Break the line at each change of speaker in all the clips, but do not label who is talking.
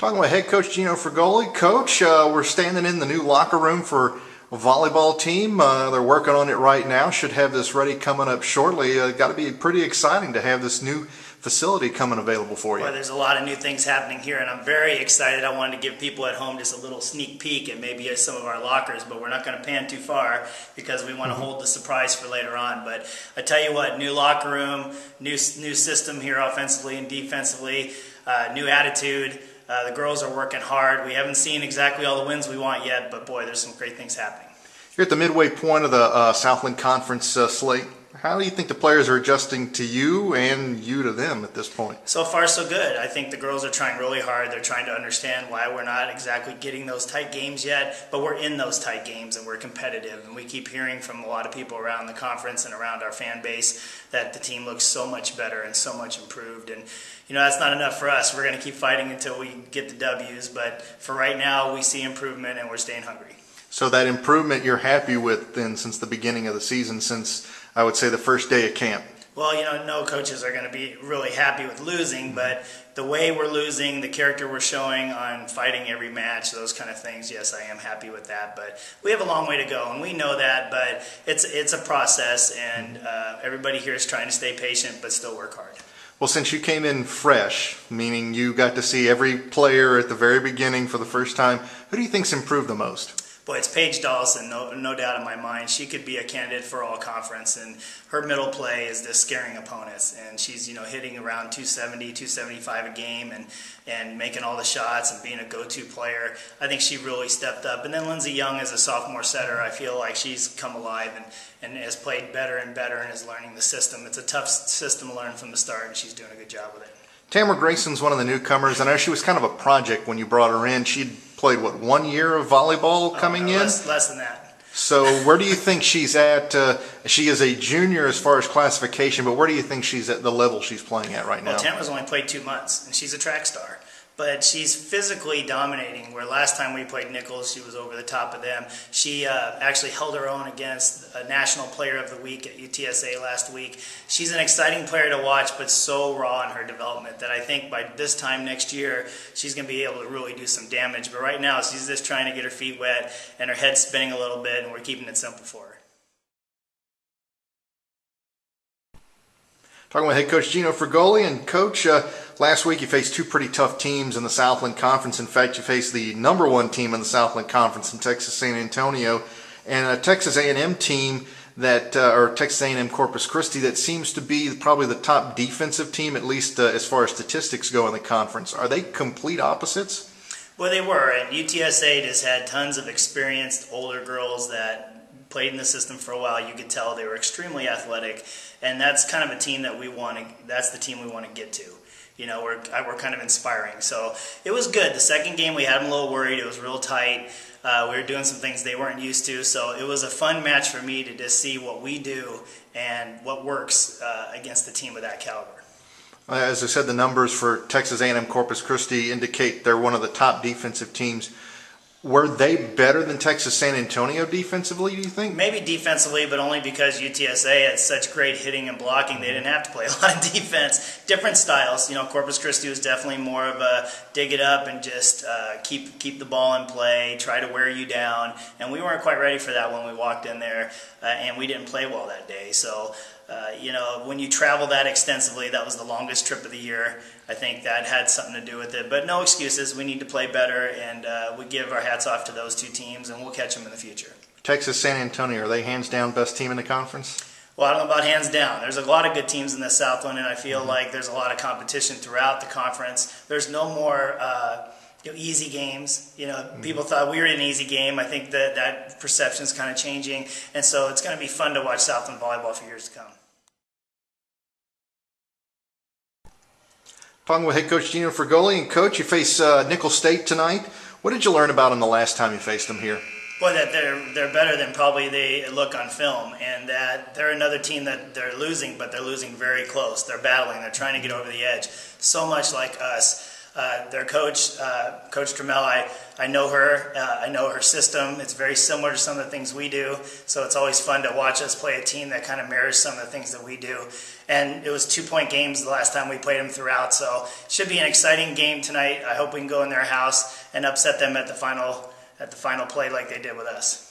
Talking with head coach Geno Frugoli. Coach, we're standing in the new locker room for a volleyball team. They're working on it right now. Should have this ready coming up shortly. Got to be pretty exciting to have this new facility coming available for you.
Well, there's a lot of new things happening here, and I'm very excited. I wanted to give people at home just a little sneak peek and maybe some of our lockers, but we're not going to pan too far because we want to hold the surprise for later on. But I tell you what, new locker room, new system here offensively and defensively, new attitude. The girls are working hard. We haven't seen exactly all the wins we want yet, but boy, there's some great things happening.
You're at the midway point of the Southland Conference slate. How do you think the players are adjusting to you and you to them at this point?
So far, so good. I think the girls are trying really hard. They're trying to understand why we're not exactly getting those tight games yet, but we're in those tight games and we're competitive. And we keep hearing from a lot of people around the conference and around our fan base that the team looks so much better and so much improved. And you know, that's not enough for us. We're going to keep fighting until we get the W's, but for right now, we see improvement and we're staying hungry.
So that improvement you're happy with then since the beginning of the season, since I would say the first day of camp?
Well, you know, no coaches are going to be really happy with losing, but the way we're losing, the character we're showing on fighting every match, those kind of things, yes, I am happy with that. But we have a long way to go, and we know that, but it's a process, and everybody here is trying to stay patient but still work hard.
Well, since you came in fresh, meaning you got to see every player at the very beginning for the first time, who do you think's improved the most?
Boy, it's Paige Dawson, no doubt in my mind. She could be a candidate for all conference, and her middle play is just scaring opponents. And she's, you know, hitting around 270, 275 a game, and making all the shots and being a go-to player. I think she really stepped up. And then Lindsay Young, as a sophomore setter, I feel like she's come alive and has played better and better and is learning the system. It's a tough system to learn from the start, and she's doing a good job with it.
Tamara Grayson's one of the newcomers. I know she was kind of a project when you brought her in. She'd played, what, 1 year of volleyball coming in?
Less than that.
So where do you think she's at? She is a junior as far as classification, but where do you think she's at the level she's playing at right now?
Well, Tamara's only played 2 months, and she's a track star. But she's physically dominating, where last time we played Nicholls, she was over the top of them. She actually held her own against a National Player of the Week at UTSA last week. She's an exciting player to watch, but so raw in her development that I think by this time next year, she's going to be able to really do some damage. But right now, she's just trying to get her feet wet and her head spinning a little bit, and we're keeping it simple for her.
Talking with head coach Geno Frugoli. And coach, last week you faced two pretty tough teams in the Southland Conference. In fact, you faced the #1 team in the Southland Conference in Texas San Antonio, and a Texas A&M team that, or Texas A&M Corpus Christi, that seems to be probably the top defensive team, at least as far as statistics go in the conference. Are they complete opposites?
Well, they were, and UTSA just had tons of experienced older girls that played in the system for a while. You could tell they were extremely athletic, and that's kind of a team that we want to. That's the team we want to get to. You know, we're kind of inspiring. So it was good. The second game we had them a little worried. It was real tight. We were doing some things they weren't used to. So it was a fun match for me to just see what we do and what works against a team of that caliber.
As I said, the numbers for Texas A&M Corpus Christi indicate they're one of the top defensive temes. Were they better than Texas San Antonio defensively, do you think?
Maybe defensively, but only because UTSA had such great hitting and blocking. They didn't have to play a lot of defense. Different styles. You know, Corpus Christi was definitely more of a dig it up and just keep the ball in play, try to wear you down. And we weren't quite ready for that when we walked in there, and we didn't play well that day. So, you know, when you travel that extensively, that was the longest trip of the year. I think that had something to do with it. But no excuses. We need to play better, and we give our hats off to those two teams, and we'll catch them in the future.
Texas San Antonio, are they hands down best team in the conference?
Well, I don't know about hands down. There's a lot of good teams in the Southland, and I feel like there's a lot of competition throughout the conference. There's no more easy games. You know, people thought we were in an easy game. I think that perception is kind of changing, and so it's going to be fun to watch Southland volleyball for years to come.
Talking with head coach Geno Frugoli. And coach, you face Nicholls State tonight. What did you learn about them the last time you faced them here?
Boy, that they're better than probably they look on film, and that they're another team that they're losing, but they're losing very close. They're battling. They're trying to get over the edge. So much like us. Their coach, Coach Trammell, I know her. I know her system. It's very similar to some of the things we do. So it's always fun to watch us play a team that kind of mirrors some of the things that we do. And it was 2-point games the last time we played them throughout. So it should be an exciting game tonight. I hope we can go in their house and upset them at the final play like they did with us.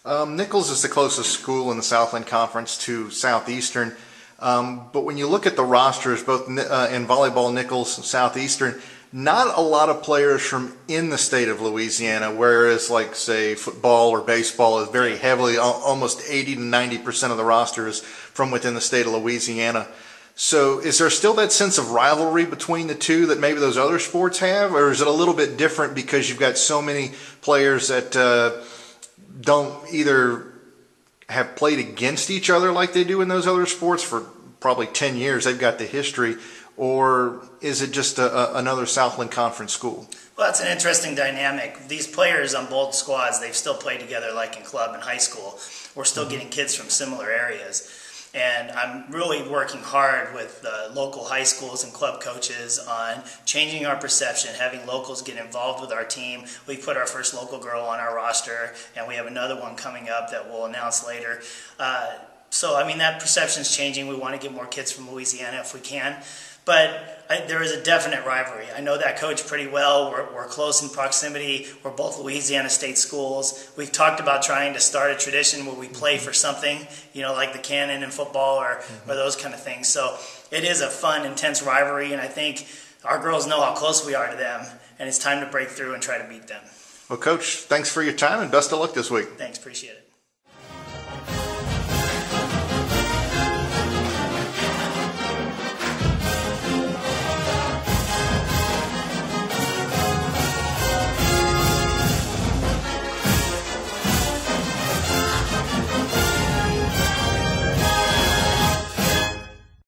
Nicholls is the closest school in the Southland Conference to Southeastern. But when you look at the rosters, both in volleyball, Nicholls and Southeastern, not a lot of players from in the state of Louisiana, whereas like, say, football or baseball is very heavily, almost 80 to 90% of the roster is from within the state of Louisiana. So is there still that sense of rivalry between the two that maybe those other sports have, or is it a little bit different because you've got so many players that don't either have played against each other like they do in those other sports for probably 10 years, they've got the history, or is it just another Southland Conference school?
Well, that's an interesting dynamic. These players on both squads, they've still played together like in club and high school. We're still getting kids from similar areas. And I'm really working hard with the local high schools and club coaches on changing our perception, having locals get involved with our team. We put our first local girl on our roster, and we have another one coming up that we'll announce later. So, I mean, that perception's changing. We want to get more kids from Louisiana if we can. But there is a definite rivalry. I know that coach pretty well. We're close in proximity. We're both Louisiana State schools. We've talked about trying to start a tradition where we play for something, you know, like the cannon in football or those kind of things. So it is a fun, intense rivalry, and I think our girls know how close we are to them, and it's time to break through and try to beat them.
Well, Coach, thanks for your time, and best of luck this week.
Thanks, appreciate it.